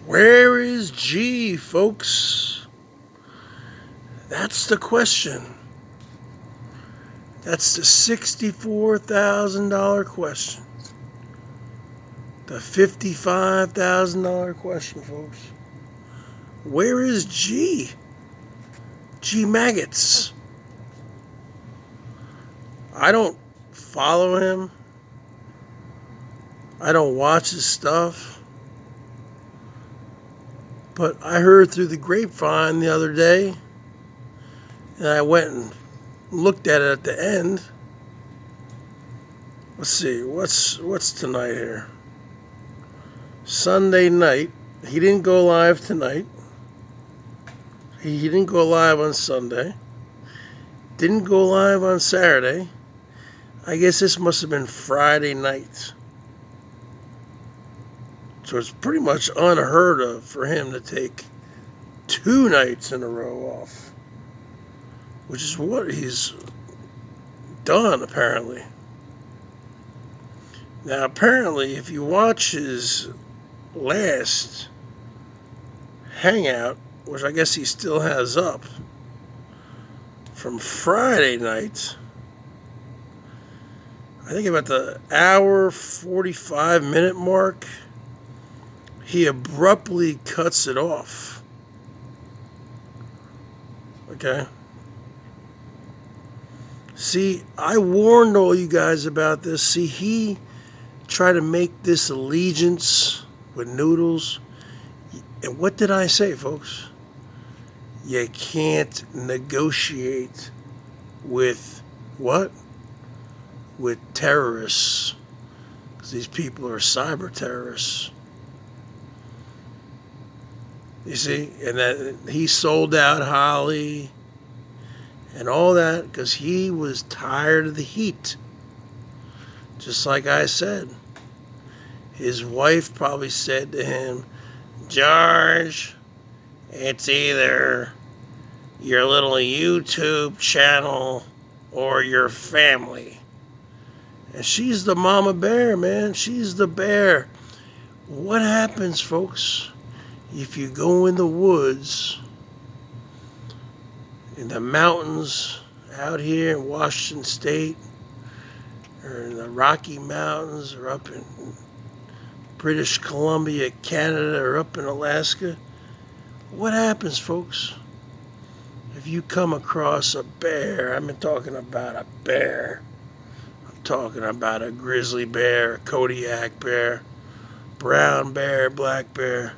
Where is G, folks? That's the question. That's the $64,000 question. The $55,000 question, folks. Where is G? G Maggots. I don't follow him. I don't watch his stuff. But I heard through the grapevine the other day, and I went and looked at it at the end. Let's see, what's tonight here? Sunday night. He didn't go live tonight. He didn't go live on Sunday. Didn't go live on Saturday. I guess this must have been Friday night. So it's pretty much unheard of for him to take 2 nights in a row off, which is what he's done, apparently. Now, apparently, if you watch his last hangout, which I guess he still has up, from Friday night, I think about the hour 45-minute mark, he abruptly cuts it off. Okay? See, I warned all you guys about this. See, he tried to make this allegiance with Noodles. And what did I say, folks? You can't negotiate with what? With terrorists. Because these people are cyber terrorists. You see, and that he sold out Holly and all that because he was tired of the heat. Just like I said, his wife probably said to him, George, it's either your little YouTube channel or your family. And she's the mama bear, man. She's the bear. What happens, folks, if you go in the woods, in the mountains out here in Washington State, or in the Rocky Mountains, or up in British Columbia, Canada, or up in Alaska? What happens, folks, if you come across a bear? I'm talking about a bear. I'm talking about a grizzly bear, a Kodiak bear, brown bear, black bear.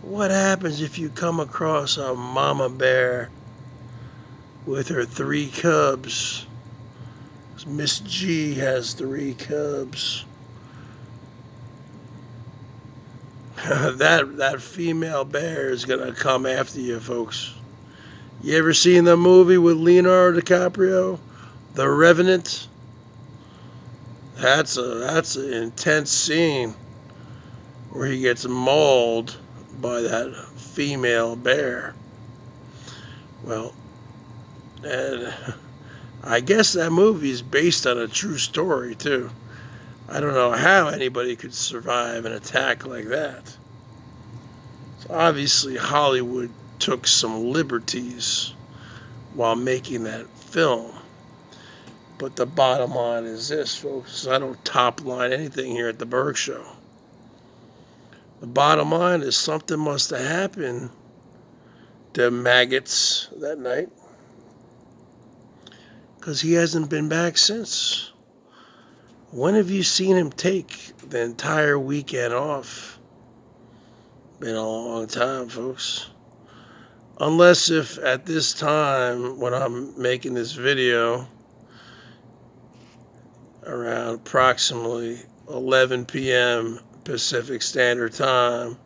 What happens if you come across a mama bear with her 3 cubs? Miss G has 3 cubs. that female bear is gonna come after you, folks. You ever seen the movie with Leonardo DiCaprio, The Revenant? That's an intense scene where he gets mauled by that female bear. Well, and I guess that movie is based on a true story too. I don't know how anybody could survive an attack like that. So obviously Hollywood took some liberties while making that film. But the bottom line is this, folks. I don't top line anything here at the BERGS Show. The bottom line is something must have happened to Maggots that night, because he hasn't been back since. When have you seen him take the entire weekend off? Been a long time, folks. Unless if at this time, when I'm making this video, around approximately 11 p.m. Pacific Standard Time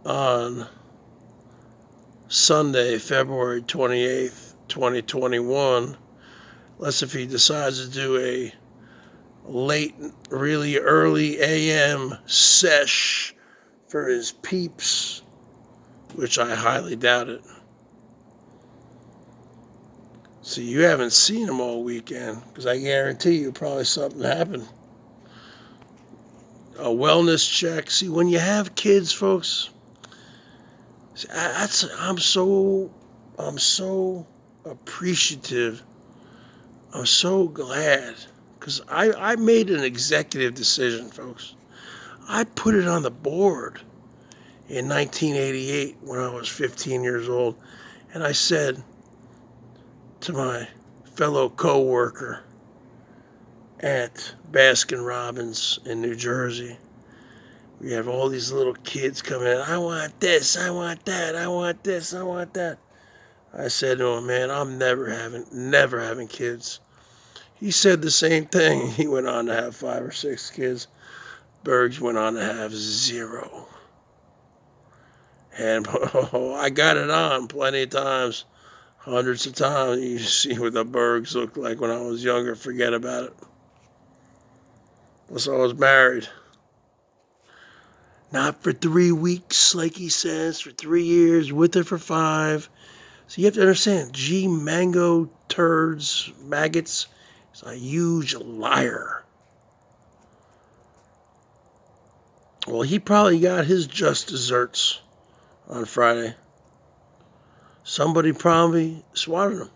on Sunday, February 28th, 2021, unless if he decides to do a late, really early AM sesh for his Peeps, which I highly doubt it. So you haven't seen him all weekend, because I guarantee you probably something happened. a wellness check. See, when you have kids, folks, I'm so appreciative. I'm so glad because I made an executive decision, folks. I put it on the board in 1988 when I was 15 years old, and I said to my fellow co-worker at Baskin Robbins in New Jersey, we have all these little kids coming in. I want this, I want that, I want this, I want that. I said to him, man, I'm never having kids. He said the same thing. He went on to have 5 or 6 kids. Bergs went on to have 0. And I got it on plenty of times, hundreds of times. You see what the Bergs looked like when I was younger. Forget about it. Plus, I was married. Not for 3 weeks, like he says, for 3 years, with her for 5. So you have to understand, G mango turds, maggots, is a huge liar. Well, he probably got his just desserts on Friday. Somebody probably swatted him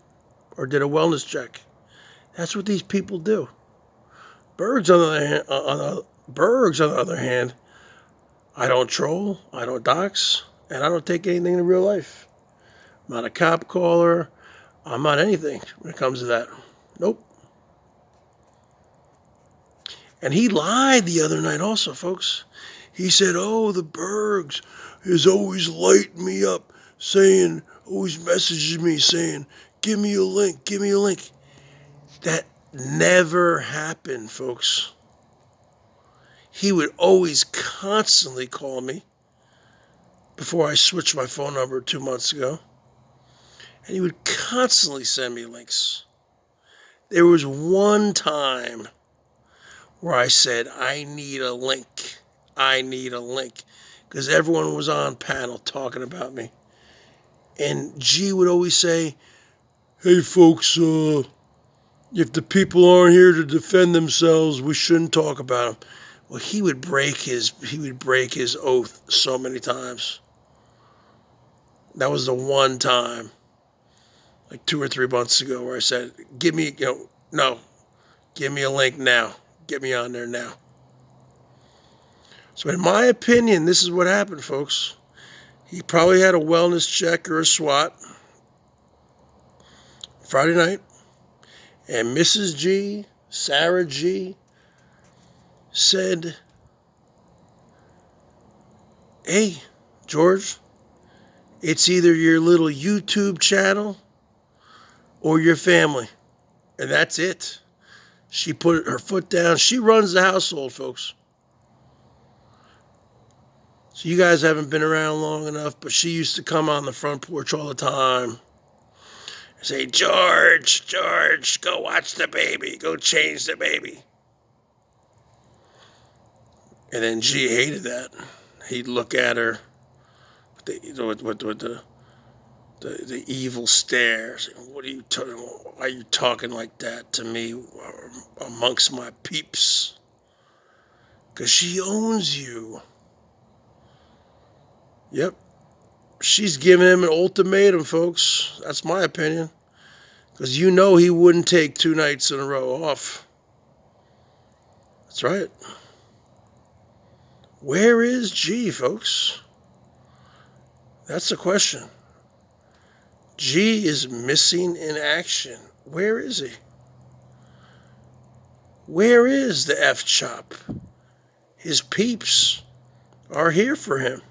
or did a wellness check. That's what these people do. Bergs, on the other hand, I don't troll, I don't dox, and I don't take anything in real life. I'm not a cop caller. I'm not anything when it comes to that. Nope. And he lied the other night also, folks. He said, oh, the Bergs is always lighting me up, always messages me saying, give me a link, give me a link. That never happened, folks. He would always constantly call me before I switched my phone number 2 months ago. And he would constantly send me links. There was one time where I said, I need a link. I need a link. Because everyone was on panel talking about me. And G would always say, hey folks, if the people aren't here to defend themselves, we shouldn't talk about them. Well, he would break his oath so many times. That was the one time, like 2 or 3 months ago, where I said, give me a link now. Get me on there now. So in my opinion, this is what happened, folks. He probably had a wellness check or a SWAT Friday night. And Mrs. G, Sarah G, said, hey, George, it's either your little YouTube channel or your family. And that's it. She put her foot down. She runs the household, folks. So you guys haven't been around long enough, but she used to come on the front porch all the time and say, George, go watch the baby. Go change the baby. And then G hated that. He'd look at her with the evil stare. Saying, what are you talking? Why are you talking like that to me amongst my peeps? Because she owns you. Yep. She's giving him an ultimatum, folks. That's my opinion. Because you know he wouldn't take 2 nights in a row off. That's right. Where is G, folks? That's the question. G is missing in action. Where is he? Where is the F-Chop? His peeps are here for him.